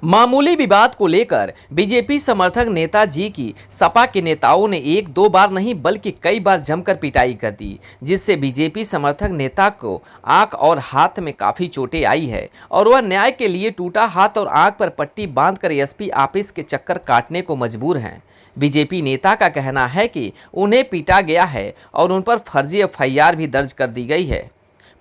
मामूली विवाद को लेकर बीजेपी समर्थक नेताजी की सपा के नेताओं ने एक दो बार नहीं बल्कि कई बार जमकर पिटाई कर दी, जिससे बीजेपी समर्थक नेता को आंख और हाथ में काफ़ी चोटें आई है और वह न्याय के लिए टूटा हाथ और आंख पर पट्टी बांधकर एसपी ऑफिस के चक्कर काटने को मजबूर हैं। बीजेपी नेता का कहना है कि उन्हें पीटा गया है और उन पर फर्जी एफआईआर भी दर्ज कर दी गई है।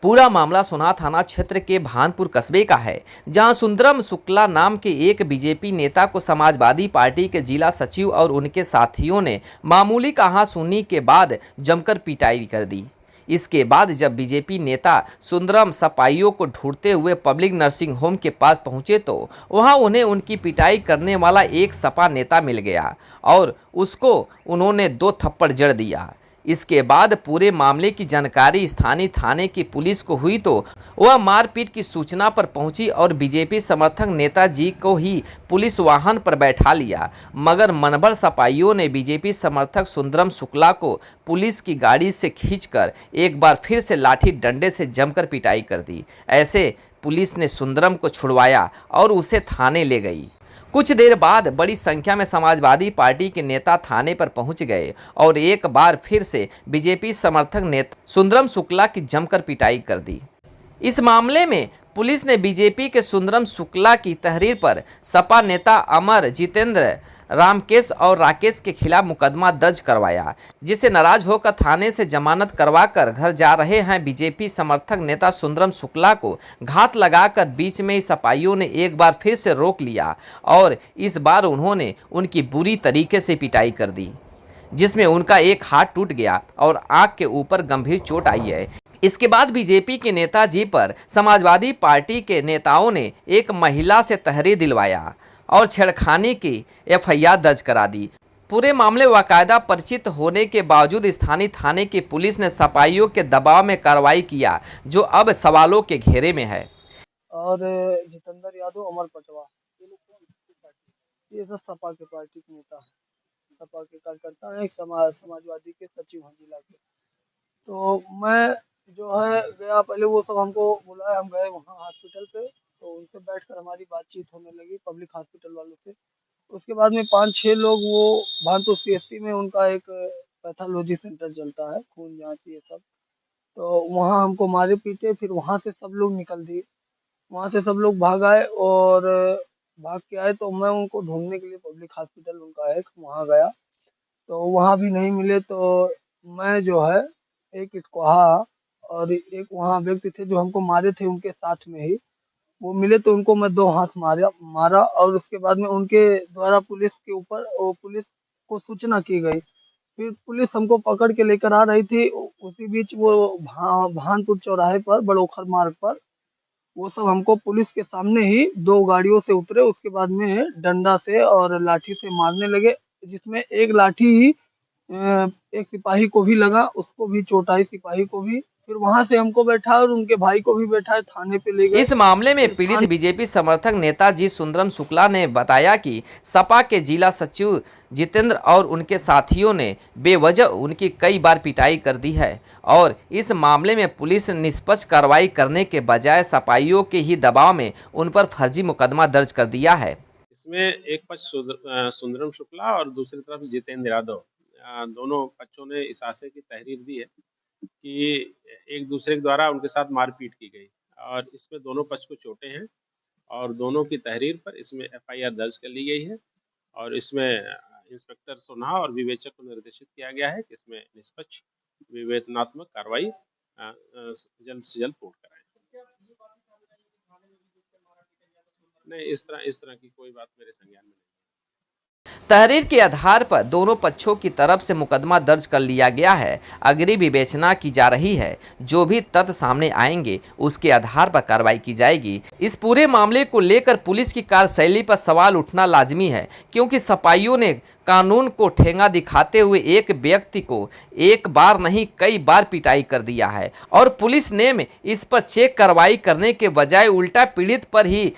पूरा मामला सोनार थाना क्षेत्र के भानपुर कस्बे का है, जहां सुंदरम शुक्ला नाम के एक बीजेपी नेता को समाजवादी पार्टी के जिला सचिव और उनके साथियों ने मामूली कहासुनी के बाद जमकर पिटाई कर दी। इसके बाद जब बीजेपी नेता सुंदरम सपाइयों को ढूंढते हुए पब्लिक नर्सिंग होम के पास पहुंचे तो वहां उन्हें उनकी पिटाई करने वाला एक सपा नेता मिल गया और उसको उन्होंने 2 थप्पड़ जड़ दिया। इसके बाद पूरे मामले की जानकारी स्थानीय थाने की पुलिस को हुई तो वह मारपीट की सूचना पर पहुंची और बीजेपी समर्थक नेताजी को ही पुलिस वाहन पर बैठा लिया, मगर मनभर सपाइयों ने बीजेपी समर्थक सुंदरम शुक्ला को पुलिस की गाड़ी से खींचकर एक बार फिर से लाठी डंडे से जमकर पिटाई कर दी। ऐसे पुलिस ने सुंदरम को छुड़वाया और उसे थाने ले गई। कुछ देर बाद बड़ी संख्या में समाजवादी पार्टी के नेता थाने पर पहुंच गए और एक बार फिर से बीजेपी समर्थक नेता सुंदरम शुक्ला की जमकर पिटाई कर दी। इस मामले में पुलिस ने बीजेपी के सुंदरम शुक्ला की तहरीर पर सपा नेता अमर जितेंद्र रामकेश और राकेश के खिलाफ मुकदमा दर्ज करवाया, जिससे नाराज होकर थाने से जमानत करवाकर घर जा रहे हैं बीजेपी समर्थक नेता सुंदरम शुक्ला को घात लगाकर बीच में ही सपाइयों ने एक बार फिर से रोक लिया और इस बार उन्होंने उनकी बुरी तरीके से पिटाई कर दी, जिसमें उनका एक हाथ टूट गया और आंख के ऊपर गंभीर चोट आई है। इसके बाद बीजेपी के नेताजी पर समाजवादी पार्टी के नेताओं ने एक महिला से तहरीर दिलवाया और छेड़खानी की एफआईआर दर्ज करा दी। पूरे मामले बाकायदा परिचित होने के बावजूद स्थानीय थाने की पुलिस ने सपाइयों के दबाव में कार्रवाई किया, जो अब सवालों के घेरे में है। और जितेंद्र यादव, अमर पटवा, ये सब सपा के पार्टी के नेता है, सपा के कार्यकर्ता है, समाजवादी के सचिव हैं जिला के। तो मैं जो है गया, पहले वो सब हमको बुलाया, हम गए वहाँ हॉस्पिटल पे, तो उनसे बैठकर हमारी बातचीत होने लगी पब्लिक हॉस्पिटल वालों से। उसके बाद में 5-6 लोग, वो भानपुर सीएससी में उनका एक पैथोलॉजी सेंटर चलता है, खून जांच ये सब, तो वहाँ हमको मारे पीटे। फिर वहाँ से सब लोग निकल दिए, वहाँ से सब लोग भाग आए और भाग के आए तो मैं उनको ढूंढने के लिए पब्लिक हॉस्पिटल उनका है वहाँ गया, तो वहाँ भी नहीं मिले। तो मैं जो है एक इटकोहा और एक वहाँ व्यक्ति थे जो हमको मारे थे, उनके साथ में ही वो मिले, तो उनको मैं 2 हाथ मारा और उसके बाद में उनके द्वारा पुलिस के ऊपर, वो पुलिस को सूचना की गई। फिर पुलिस हमको पकड़ के लेकर आ रही थी, उसी बीच वो भानपुर चौराहे पर बड़ोखर मार्ग पर वो सब हमको पुलिस के सामने ही 2 गाड़ियों से उतरे, उसके बाद में डंडा से और लाठी से मारने लगे, जिसमें एक लाठी ही एक सिपाही को भी लगा, उसको भी चोट आई, सिपाही को भी। फिर वहां से हमको बैठा और उनके भाई को भी बैठाए, थाने पे ले गए। इस मामले में पीड़ित बीजेपी समर्थक नेताजी सुंदरम शुक्ला ने बताया कि सपा के जिला सचिव जितेंद्र और उनके साथियों ने बेवजह उनकी कई बार पिटाई कर दी है और इस मामले में पुलिस ने निष्पक्ष कार्रवाई करने के बजाय सपाइयों के ही दबाव में उन पर फर्जी मुकदमा दर्ज कर दिया है। इसमें एक पक्ष सुंदरम शुक्ला और दूसरी तरफ जितेंद्र यादव, दोनों पक्षों ने इस आशय की तहरीर दी है कि एक दूसरे के द्वारा उनके साथ मारपीट की गई और इसमें दोनों पक्ष को चोटें हैं और दोनों की तहरीर पर इसमें एफआईआर दर्ज कर ली गई है और इसमें इंस्पेक्टर सोना और विवेचक को निर्देशित किया गया है कि इसमें निष्पक्ष विवेचनात्मक कार्रवाई जल्द से जल्द पूर्ण कराएं। नहीं, इस तरह की कोई बात मेरे संज्ञान में नहीं। तहरीर के आधार पर दोनों पक्षों की तरफ से मुकदमा दर्ज कर लिया गया है। अग्रिम विवेचना की जा रही है, जो भी तथ्य सामने आएंगे उसके आधार पर कार्रवाई की जाएगी। इस पूरे मामले को लेकर पुलिस की कार्यशैली पर सवाल उठना लाजमी है, क्योंकि सपाइयों ने कानून को ठेंगा दिखाते हुए एक व्यक्ति को एक बार नहीं कई बार पिटाई कर दिया है और पुलिस ने इस पर चेक कार्रवाई करने के बजाय उल्टा पीड़ित पर ही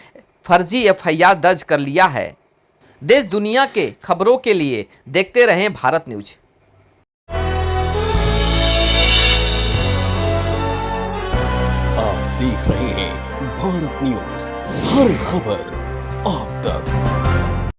फर्जी एफआईआर दर्ज कर लिया है। देश दुनिया के खबरों के लिए देखते रहें भारत न्यूज। आप देख रहे हैं भारत न्यूज, हर खबर